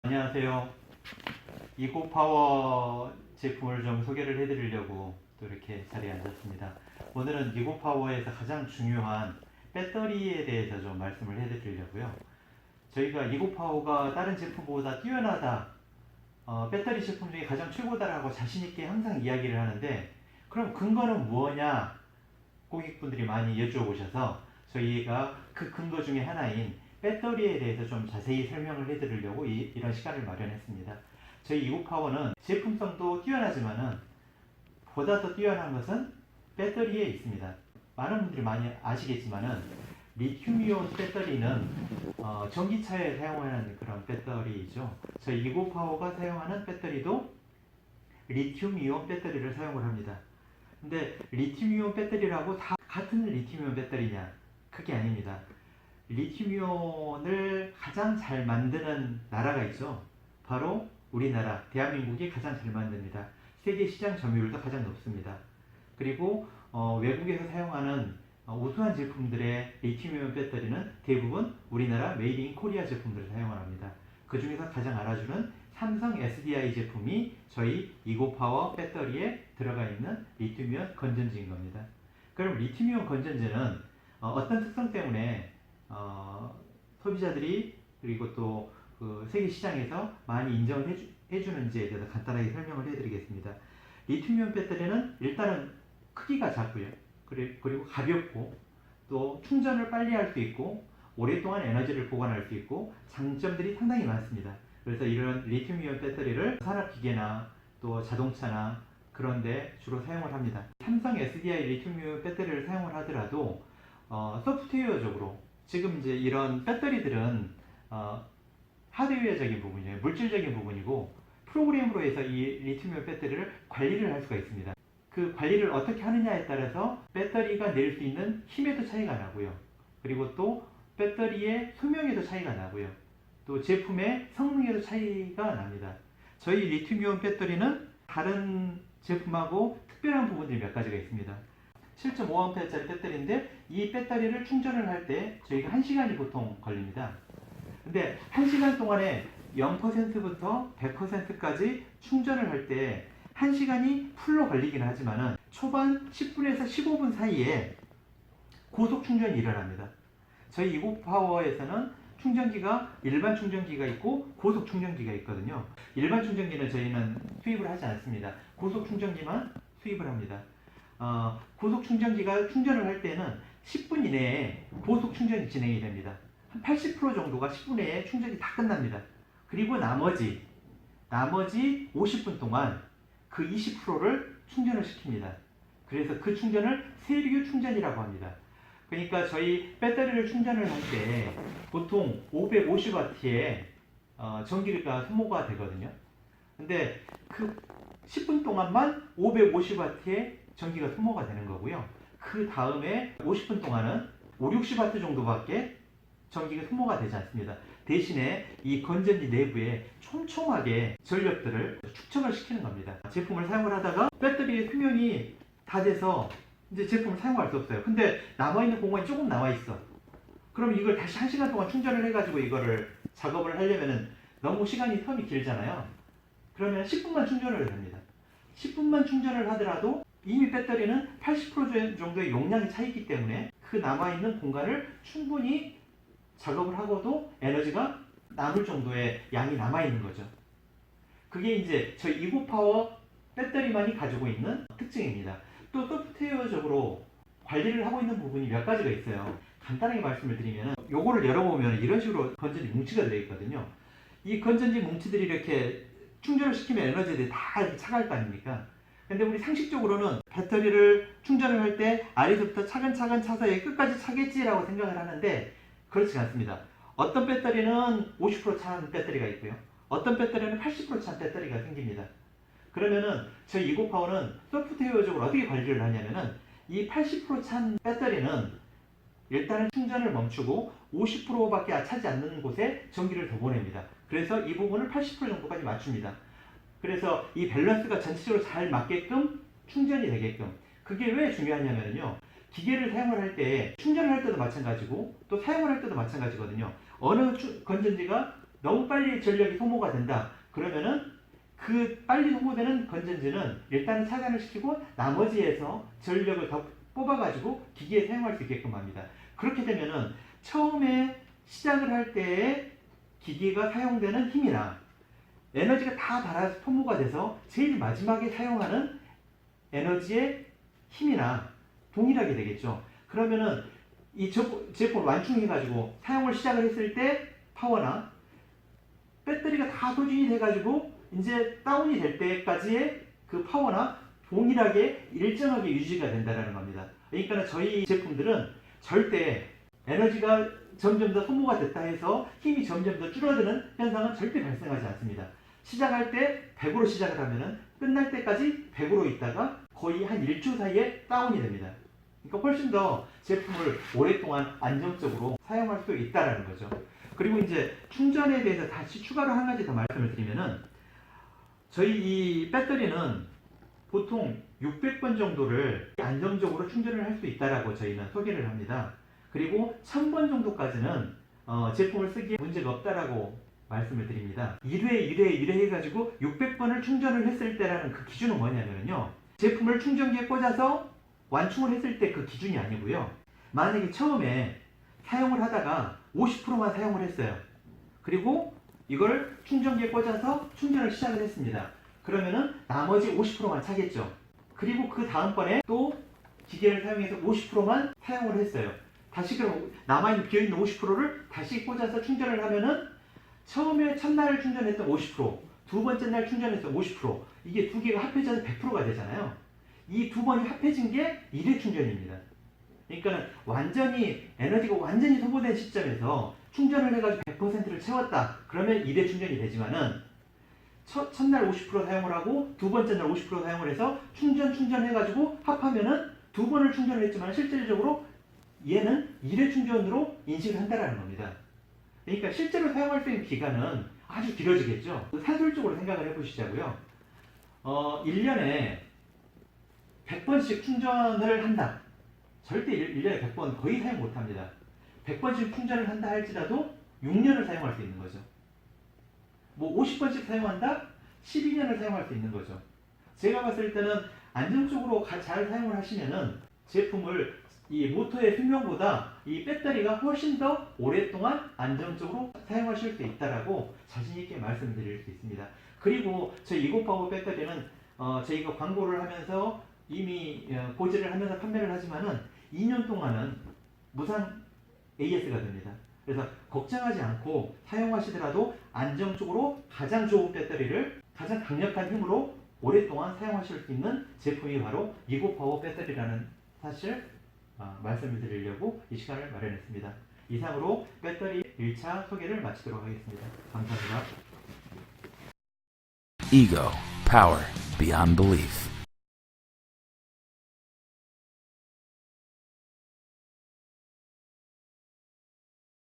안녕하세요. 이고파워 제품을 좀 소개를 해드리려고 또 이렇게 자리에 앉았습니다. 오늘은 이고파워에서 가장 중요한 배터리에 대해서 좀 말씀을 해드리려고요. 저희가 이고파워가 다른 제품보다 뛰어나다, 배터리 제품 중에 가장 최고다라고 자신있게 항상 이야기를 하는데, 그럼 근거는 무엇냐? 고객분들이 많이 여쭤보셔서 저희가 그 근거 중에 하나인 배터리에 대해서 좀 자세히 설명을 해드리려고 이런 시간을 마련했습니다. 저희 이고파워는 제품성도 뛰어나지만은 보다 더 뛰어난 것은 배터리에 있습니다. 많은 분들이 많이 아시겠지만은 리튬이온 배터리는 전기차에 사용하는 그런 배터리이죠. 저희 이고파워가 사용하는 배터리도 리튬이온 배터리를 사용을 합니다. 근데 리튬이온 배터리라고 다 같은 리튬이온 배터리냐? 그게 아닙니다. 리튬이온을 가장 잘 만드는 나라가 있죠. 바로 우리나라, 대한민국이 가장 잘 만듭니다. 세계 시장 점유율도 가장 높습니다. 그리고 외국에서 사용하는 우수한 제품들의 리튬이온 배터리는 대부분 우리나라 메이드 인 코리아 제품들을 사용을 합니다. 그 중에서 가장 알아주는 삼성 SDI 제품이 저희 이고파워 배터리에 들어가 있는 리튬이온 건전지인 겁니다. 그럼 리튬이온 건전지는 어떤 특성 때문에 소비자들이 그리고 또 그 세계 시장에서 많이 인정을 해주는지에 대해서 간단하게 설명을 해드리겠습니다. 리튬이온 배터리는 일단은 크기가 작고요. 그리고 가볍고 또 충전을 빨리 할 수 있고 오랫동안 에너지를 보관할 수 있고 장점들이 상당히 많습니다. 그래서 이런 리튬이온 배터리를 산업기계나 또 자동차나 그런 데 주로 사용을 합니다. 삼성 SDI 리튬이온 배터리를 사용을 하더라도 소프트웨어적으로 지금 이제 이런 배터리들은 하드웨어적인 부분이에요. 물질적인 부분이고 프로그램으로 해서 이 리튬이온 배터리를 관리를 할 수가 있습니다. 그 관리를 어떻게 하느냐에 따라서 배터리가 낼 수 있는 힘에도 차이가 나고요. 그리고 또 배터리의 수명에도 차이가 나고요. 또 제품의 성능에도 차이가 납니다. 저희 리튬이온 배터리는 다른 제품하고 특별한 부분들이 몇 가지가 있습니다. 7.5A짜리 배터리인데 이 배터리를 충전을 할 때 저희가 1시간이 보통 걸립니다. 근데 1시간 동안에 0%부터 100%까지 충전을 할 때 1시간이 풀로 걸리긴 하지만은 초반 10분에서 15분 사이에 고속 충전이 일어납니다. 저희 이고파워에서는 충전기가 일반 충전기가 있고 고속 충전기가 있거든요. 일반 충전기는 저희는 수입을 하지 않습니다. 고속 충전기만 수입을 합니다. 고속 충전기가 충전을 할 때는 10분 이내에 고속 충전이 진행이 됩니다. 한 80% 정도가 10분 내에 충전이 다 끝납니다. 그리고 나머지 50분 동안 그 20%를 충전을 시킵니다. 그래서 그 충전을 세류 충전이라고 합니다. 그러니까 저희 배터리를 충전을 할 때 보통 550W의 전기가 소모가 되거든요. 근데 그 10분 동안만 550W의 전기가 소모가 되는 거고요. 그 다음에 50분 동안은 5, 60W 정도밖에 전기가 소모가 되지 않습니다. 대신에 이 건전지 내부에 촘촘하게 전력들을 축적을 시키는 겁니다. 제품을 사용을 하다가 배터리의 수명이 다 돼서 이제 제품을 사용할 수 없어요. 근데 남아있는 공간이 조금 남아있어. 그럼 이걸 다시 1시간 동안 충전을 해가지고 이거를 작업을 하려면은 너무 텀이 길잖아요. 그러면 10분만 충전을 합니다. 10분만 충전을 하더라도 이미 배터리는 80% 정도의 용량이 차 있기 때문에 그 남아있는 공간을 충분히 작업을 하고도 에너지가 남을 정도의 양이 남아있는 거죠. 그게 이제 저희 이고파워 배터리만이 가지고 있는 특징입니다. 또 소프트웨어적으로 관리를 하고 있는 부분이 몇 가지가 있어요. 간단하게 말씀을 드리면 요거를 열어보면 이런 식으로 건전지 뭉치가 들어있거든요. 이 건전지 뭉치들이 이렇게 충전을 시키면 에너지들이 다 이렇게 차갈 거 아닙니까? 근데 우리 상식적으로는 배터리를 충전을 할 때 아래서부터 차근차근 차서 끝까지 차겠지라고 생각을 하는데 그렇지 않습니다. 어떤 배터리는 50% 찬 배터리가 있고요. 어떤 배터리는 80% 찬 배터리가 생깁니다. 그러면은 저희 이고파워는 소프트웨어적으로 어떻게 관리를 하냐면은 이 80%찬 배터리는 일단은 충전을 멈추고 50%밖에 차지 않는 곳에 전기를 더 보냅니다. 그래서 이 부분을 80% 정도까지 맞춥니다. 그래서 이 밸런스가 전체적으로 잘 맞게끔 충전이 되게끔. 그게 왜 중요하냐면요. 기계를 사용을 할 때 충전을 할 때도 마찬가지고 또 사용을 할 때도 마찬가지거든요. 어느 건전지가 너무 빨리 전력이 소모가 된다. 그러면은 그 빨리 소모되는 건전지는 일단 차단을 시키고 나머지에서 전력을 더 뽑아가지고 기기에 사용할 수 있게끔 합니다. 그렇게 되면은 처음에 시작을 할 때에 기기가 사용되는 힘이나 에너지가 다 달아서 소모가 돼서 제일 마지막에 사용하는 에너지의 힘이나 동일하게 되겠죠. 그러면은 이 제품을 완충해가지고 사용을 시작을 했을 때 파워나 배터리가 다 소진이 돼가지고 이제 다운이 될 때까지의 그 파워나 동일하게 일정하게 유지가 된다는 겁니다. 그러니까 저희 제품들은 절대 에너지가 점점 더 소모가 됐다 해서 힘이 점점 더 줄어드는 현상은 절대 발생하지 않습니다. 시작할 때 100으로 시작을 하면은 끝날 때까지 100으로 있다가 거의 한 1초 사이에 다운이 됩니다. 그러니까 훨씬 더 제품을 오랫동안 안정적으로 사용할 수 있다는 거죠. 그리고 이제 충전에 대해서 다시 추가로 한 가지 더 말씀을 드리면은 저희 이 배터리는 보통 600번 정도를 안정적으로 충전을 할 수 있다라고 저희는 소개를 합니다. 그리고 1000번 정도까지는 제품을 쓰기에 문제가 없다라고 말씀을 드립니다. 1회 해가지고 600번을 충전을 했을 때라는 그 기준은 뭐냐면요. 제품을 충전기에 꽂아서 완충을 했을 때 그 기준이 아니고요. 만약에 처음에 사용을 하다가 50%만 사용을 했어요. 그리고 이걸 충전기에 꽂아서 충전을 시작을 했습니다. 그러면은 나머지 50%만 차겠죠. 그리고 그 다음번에 또 기계를 사용해서 50%만 사용을 했어요. 다시 그럼 남아있는 비어있는 50%를 다시 꽂아서 충전을 하면은 처음에 첫날 충전했던 50%, 두 번째 날 충전했던 50%, 이게 두 개가 합해져서 100%가 되잖아요. 이 두 번이 합해진 게 1회 충전입니다. 그러니까 완전히 에너지가 완전히 소모된 시점에서 충전을 해가지고 100%를 채웠다. 그러면 1회 충전이 되지만은 첫날 50% 사용을 하고 두 번째 날 50% 사용을 해서 충전해가지고 합하면은 두 번을 충전을 했지만 실질적으로 얘는 1회 충전으로 인식을 한다라는 겁니다. 그러니까 실제로 사용할 수 있는 기간은 아주 길어지겠죠. 산술적으로 생각을 해보시자고요. 1년에 100번씩 충전을 한다. 절대 1년에 100번 거의 사용 못합니다. 100번씩 충전을 한다 할지라도 6년을 사용할 수 있는 거죠. 뭐 50번씩 사용한다? 12년을 사용할 수 있는 거죠. 제가 봤을 때는 안정적으로 잘 사용을 하시면은 제품을 이 모터의 수명보다 이 배터리가 훨씬 더 오랫동안 안정적으로 사용하실 수 있다라고 자신 있게 말씀드릴 수 있습니다. 그리고 저희 이고파워 배터리는 저희가 광고를 하면서 이미 고지를 하면서 판매를 하지만은 2년 동안은 무상 AS가 됩니다. 그래서 걱정하지 않고 사용하시더라도 안정적으로 가장 좋은 배터리를 가장 강력한 힘으로 오랫동안 사용하실 수 있는 제품이 바로 이고파워 배터리라는 사실 말씀을 드리려고 이 시간을 마련했습니다. 이상으로 배터리 1차 소개를 마치도록 하겠습니다. 감사합니다. Ego, power, beyond belief.